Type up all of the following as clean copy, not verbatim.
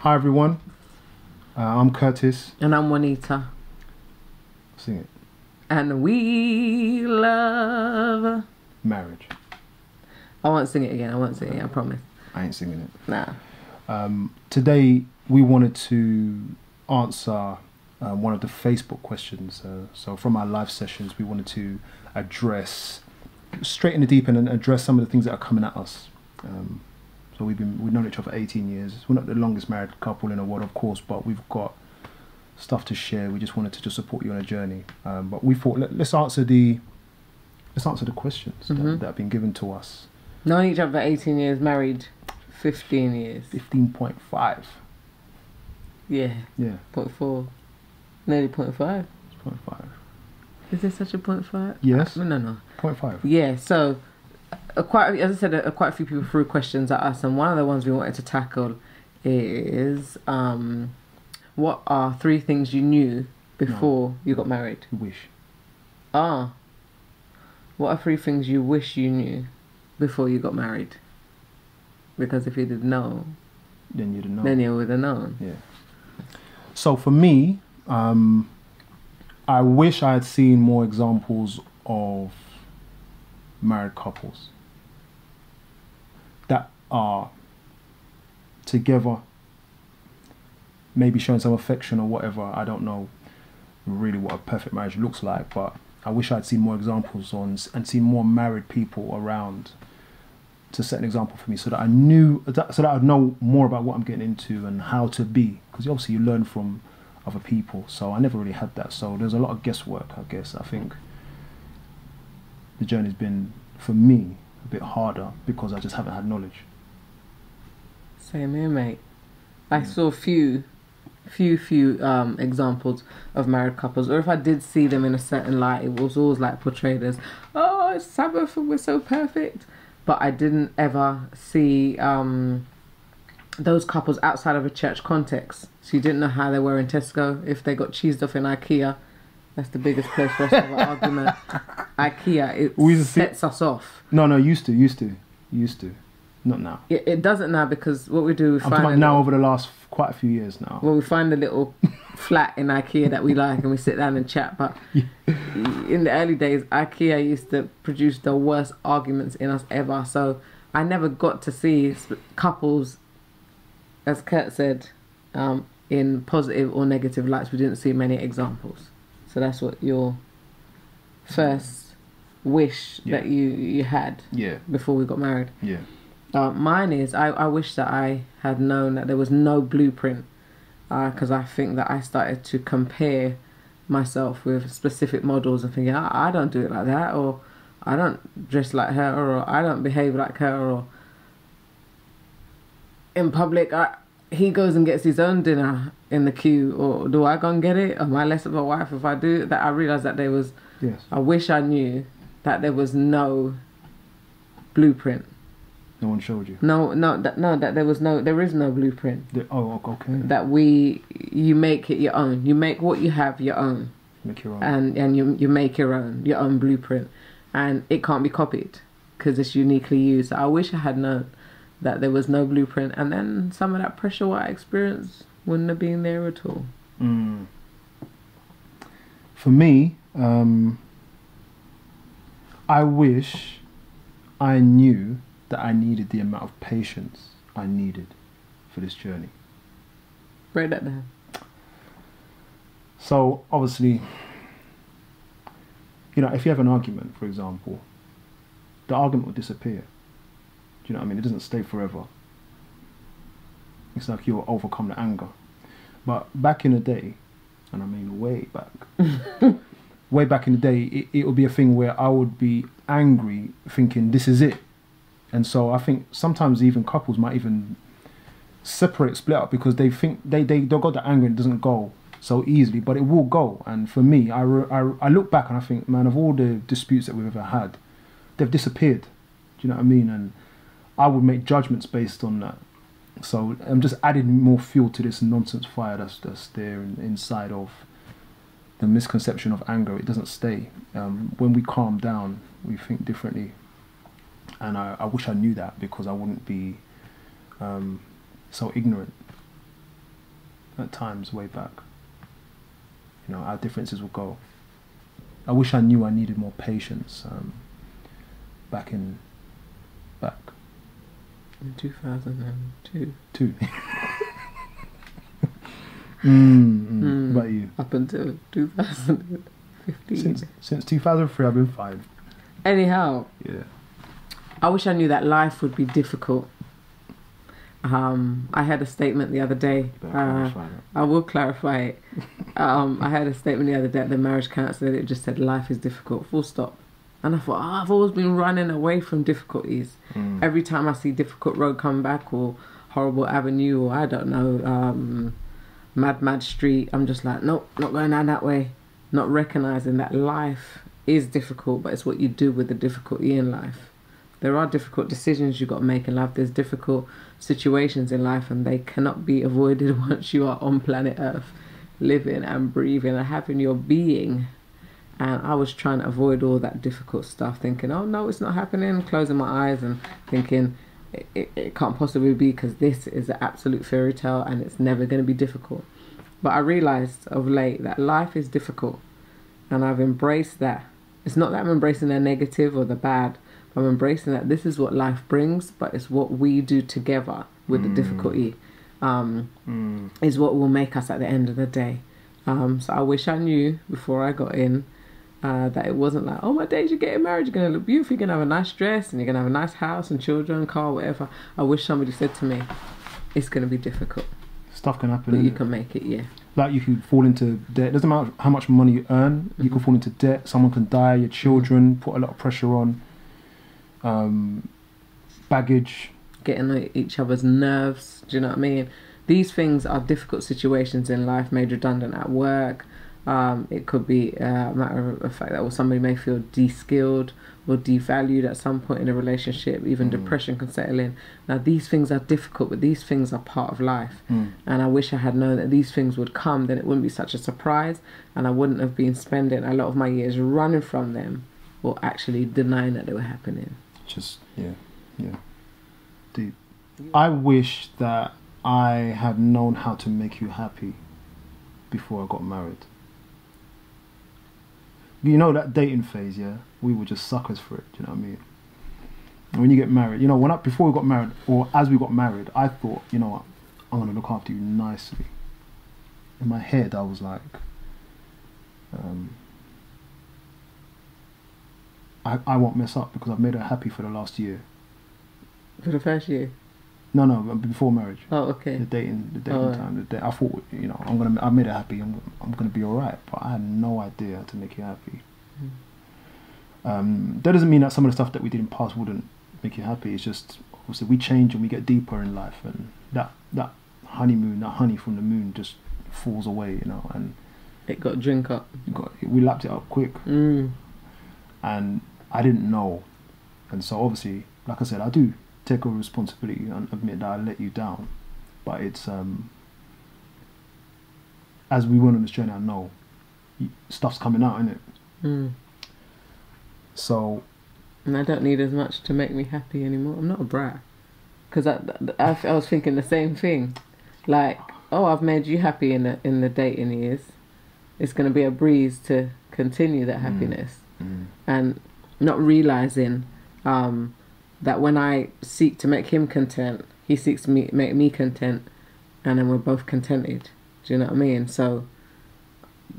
Hi everyone, I'm Curtis. And I'm Juanita. Sing it. And we love Marriage. I won't sing it again, I promise. I ain't singing it. Nah. Today we wanted to answer one of the Facebook questions. So from our live sessions, we wanted to address, straight in the deep end, and address some of the things that are coming at us. So we've known each other for 18 years. We're not the longest married couple in the world, of course, but we've got stuff to share. We just wanted to just support you on a journey. But we thought let's answer the questions that have been given to us. Known each other for 18 years, married 15 years. 15.5. Yeah. Yeah. 0.4. Nearly 0.5. 0.5. Is there such a 0.5? Yes. No. 0.5. Yeah, so quite a few people threw questions at us, and one of the ones we wanted to tackle is what are 3 things you knew before you got married? Wish. What are 3 things you wish you knew before you got married? Because if you didn't know, Then you'd know. then you would have known. Yeah. So for me, I wish I had seen more examples of married couples that are together, maybe showing some affection or whatever. I don't know really what a perfect marriage looks like, but I wish I'd seen more examples and seen more married people around to set an example for me, so that I knew, so that I'd know more about what I'm getting into and how to be, because obviously you learn from other people. So I never really had that. So there's a lot of guesswork, I guess. I think the journey's been, for me, a bit harder because I just haven't had knowledge. Same here, mate. I saw few examples of married couples, or if I did see them in a certain light, it was always like portrayed as, oh, it's Sabbath and we're so perfect. But I didn't ever see those couples outside of a church context. So you didn't know how they were in Tesco, if they got cheesed off in IKEA. That's the biggest place for us to have an argument. IKEA, it sets us off. No, used to. Not now. It doesn't now, because what we do, we I'm talking about now over the last quite a few years now. Well, we find a little flat in IKEA that we like and we sit down and chat. But in the early days, IKEA used to produce the worst arguments in us ever. So I never got to see couples, as Kurt said, in positive or negative lights. We didn't see many examples. So that's what your first wish that you had before we got married. Yeah. Mine is, I wish that I had known that there was no blueprint, because I think that I started to compare myself with specific models and thinking, I don't do it like that, or I don't dress like her, or I don't behave like her, or in public, he goes and gets his own dinner in the queue, or do I go and get it? Am I less of a wife if I do? That I realised that there was, I wish I knew that there was no blueprint. No one showed you. That there is no blueprint. Okay. That you make it your own. You make what you have your own. Make your own. And you make your own blueprint, and it can't be copied because it's uniquely used. So I wish I had known that there was no blueprint, and then some of that pressure what I experienced wouldn't have been there at all. For me, I wish I knew that I needed the amount of patience I needed for this journey. Break that down. So obviously, if you have an argument, for example, the argument will disappear. Do you know what I mean? It doesn't stay forever. It's like you'll overcome the anger. But back in the day, and I mean way back, way back in the day, it would be a thing where I would be angry thinking, this is it. And so I think sometimes even couples might even split up because they think they'll go the anger and it doesn't go so easily, but it will go. And for me, I look back and I think, man, of all the disputes that we've ever had, they've disappeared. Do you know what I mean? And I would make judgments based on that. So I'm just adding more fuel to this nonsense fire that's there inside of the misconception of anger. It doesn't stay. When we calm down, we think differently. And I wish I knew that, because I wouldn't be so ignorant at times way back. You know, our differences will go. I wish I knew I needed more patience back in 2002. Two. What about you? Up until 2015. Since 2003, I've been fine. Anyhow. Yeah. I wish I knew that life would be difficult. I had a statement the other day. I will clarify it. I had a statement the other day at the marriage counsellor. It just said life is difficult, full stop. And I thought, I've always been running away from difficulties. Every time I see difficult road come back or horrible avenue or I don't know, mad street, I'm just like, nope, not going down that way. Not recognising that life is difficult, but it's what you do with the difficulty in life. There are difficult decisions you've got to make in life. There's difficult situations in life and they cannot be avoided once you are on planet Earth, living and breathing and having your being. And I was trying to avoid all that difficult stuff, thinking, oh no, it's not happening, closing my eyes and thinking it can't possibly be because this is an absolute fairy tale and it's never going to be difficult. But I realised of late that life is difficult and I've embraced that. It's not that I'm embracing the negative or the bad, I'm embracing that this is what life brings, but it's what we do together with the difficulty is what will make us at the end of the day. So I wish I knew before I got in that it wasn't like, oh my days, you're getting married, you're going to look beautiful, you're going to have a nice dress and you're going to have a nice house and children, car, whatever. I wish somebody said to me, it's going to be difficult. Stuff can happen. But you can make it, yeah. Like you can fall into debt. It doesn't matter how much money you earn, you can fall into debt, someone can die, your children, put a lot of pressure on. Baggage, getting on each other's nerves, do you know what I mean? These things are difficult situations in life, made redundant at work. It could be a matter of the fact that somebody may feel de-skilled or devalued at some point in a relationship. Even depression can settle in. Now these things are difficult, but these things are part of life. And I wish I had known that these things would come, then it wouldn't be such a surprise and I wouldn't have been spending a lot of my years running from them or actually denying that they were happening. Just deep. I wish that I had known how to make you happy before I got married. You know that dating phase, yeah? We were just suckers for it, do you know what I mean? And when you get married, you know, before we got married, or as we got married, I thought, you know what, I'm going to look after you nicely. In my head, I was like, I won't mess up because I've made her happy for the last year. For the first year? No, before marriage. Oh, okay. The dating time. I thought, you know, I made her happy. I'm gonna be alright. But I had no idea how to make you happy. That doesn't mean that some of the stuff that we did in the past wouldn't make you happy. It's just obviously we change and we get deeper in life, and that honeymoon, that honey from the moon, just falls away, you know. And it got drink up. We lapped it up quick. And I didn't know, and so obviously, like I said, I do take over responsibility and admit that I let you down, but it's as we went on this journey, I know stuff's coming out, innit? So, and I don't need as much to make me happy anymore. I'm not a brat, because I was thinking the same thing, like, oh, I've made you happy in the dating years, it's going to be a breeze to continue that happiness. And not realising that when I seek to make him content, he seeks to make me content, and then we're both contented. Do you know what I mean? So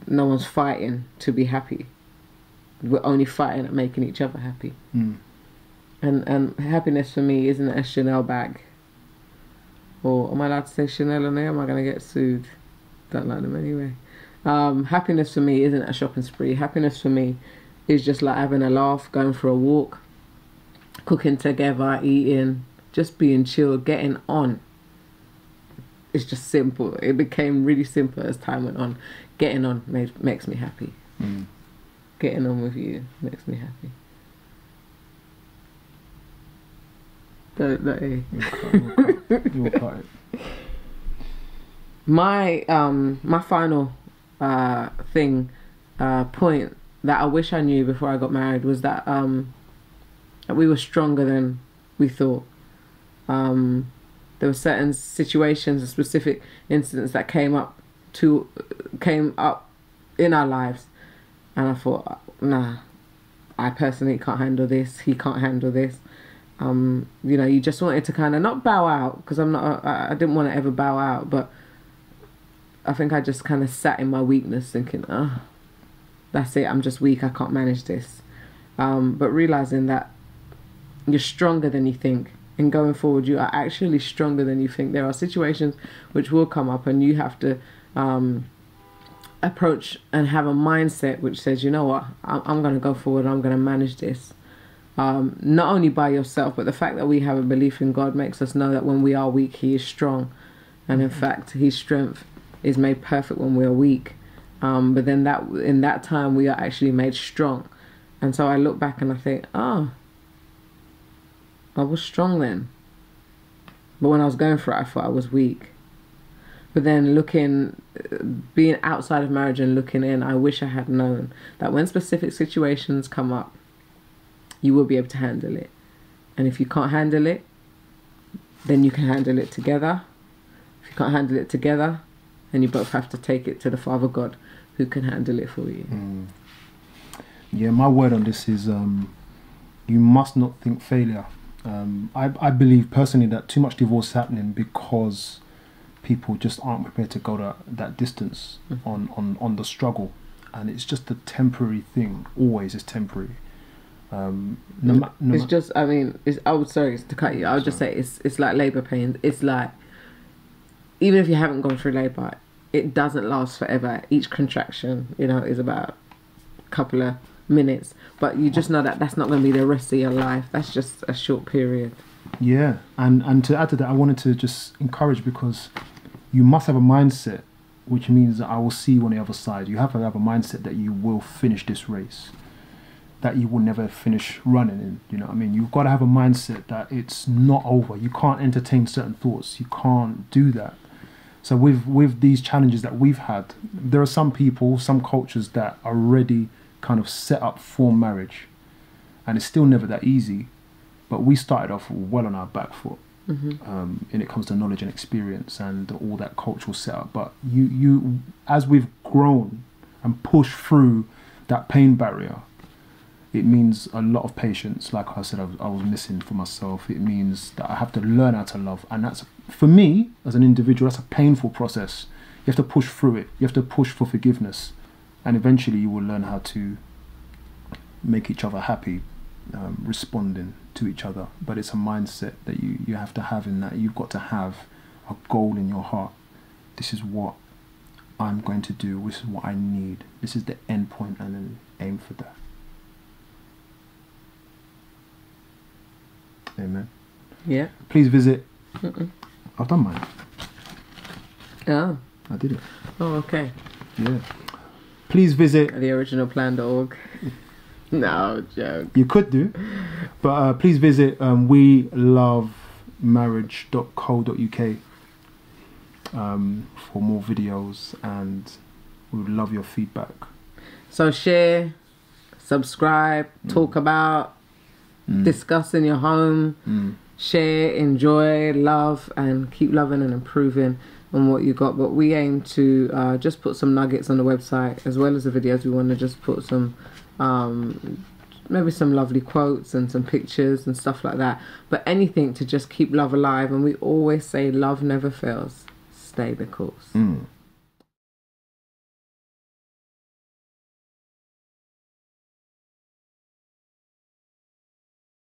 no one's fighting to be happy. We're only fighting at making each other happy. And happiness for me isn't a Chanel bag. Or am I allowed to say Chanel on there? Am I going to get sued? Don't like them anyway. Happiness for me isn't a shopping spree. Happiness for me is just like having a laugh, going for a walk, cooking together, eating, just being chilled, getting on. It's just simple. It became really simple as time went on. Getting on makes me happy. Getting on with you makes me happy. You will cut it. My final point that I wish I knew before I got married was that we were stronger than we thought. There were certain situations and specific incidents that came up in our lives, and I thought, nah, I personally can't handle this. He can't handle this. You know, you just wanted to kind of not bow out, because I didn't want to ever bow out, but I think I just kind of sat in my weakness thinking, oh, that's it, I'm just weak, I can't manage this. But realizing that you're stronger than you think, and going forward you are actually stronger than you think. There are situations which will come up, and you have to approach and have a mindset which says, you know what, I'm going to go forward, I'm going to manage this. Not only by yourself, but the fact that we have a belief in God makes us know that when we are weak, He is strong, and in fact His strength is made perfect when we are weak. But then in that time we are actually made strong. And so I look back and I think, oh, I was strong then, but when I was going for it I thought I was weak. But then being outside of marriage and looking in, I wish I had known that when specific situations come up, you will be able to handle it. And if you can't handle it, then you can handle it together. If you can't handle it together, then you both have to take it to the Father God, who can handle it for you. Yeah, my word on this is you must not think failure. I believe personally that too much divorce is happening because people just aren't prepared to go that distance on the struggle, and it's just a temporary thing. Always is temporary. It's just, I mean, sorry to cut you. I would just say it's like labour pains. It's like, even if you haven't gone through labour, it doesn't last forever. Each contraction, you know, is about a couple of minutes, but you just know that that's not going to be the rest of your life. That's just a short period. Yeah, and to add to that, I wanted to just encourage, because you must have a mindset, which means that I will see you on the other side. You have to have a mindset that you will finish this race, that you will never finish running in. You know what I mean? You've got to have a mindset that it's not over. You can't entertain certain thoughts. You can't do that. So with these challenges that we've had, there are some people, some cultures that are already kind of set up for marriage, and it's still never that easy. But we started off well on our back foot, when it comes to knowledge and experience and all that cultural setup. But you, as we've grown and pushed through that pain barrier, it means a lot of patience. Like I said, I was missing for myself. It means that I have to learn how to love, and that's, for me as an individual, that's a painful process. You have to push through it. You have to push for forgiveness, and eventually you will learn how to make each other happy, responding to each other. But it's a mindset that you have to have, in that you've got to have a goal in your heart. This is what I'm going to do. This is what I need. This is the end point, and then aim for that. Amen. Yeah. Please visit. I've done mine. Oh. I did it. Oh, okay. Yeah. Please visit theoriginalplan.org. No, joke. You could do, but please visit welovemarriage.co.uk for more videos, and we would love your feedback. So share, subscribe, talk about, discuss in your home, share, enjoy, love, and keep loving and improving on what you got. But we aim to just put some nuggets on the website, as well as the videos. We want to just put some maybe some lovely quotes and some pictures and stuff like that, but anything to just keep love alive. And we always say love never fails. Stay the course.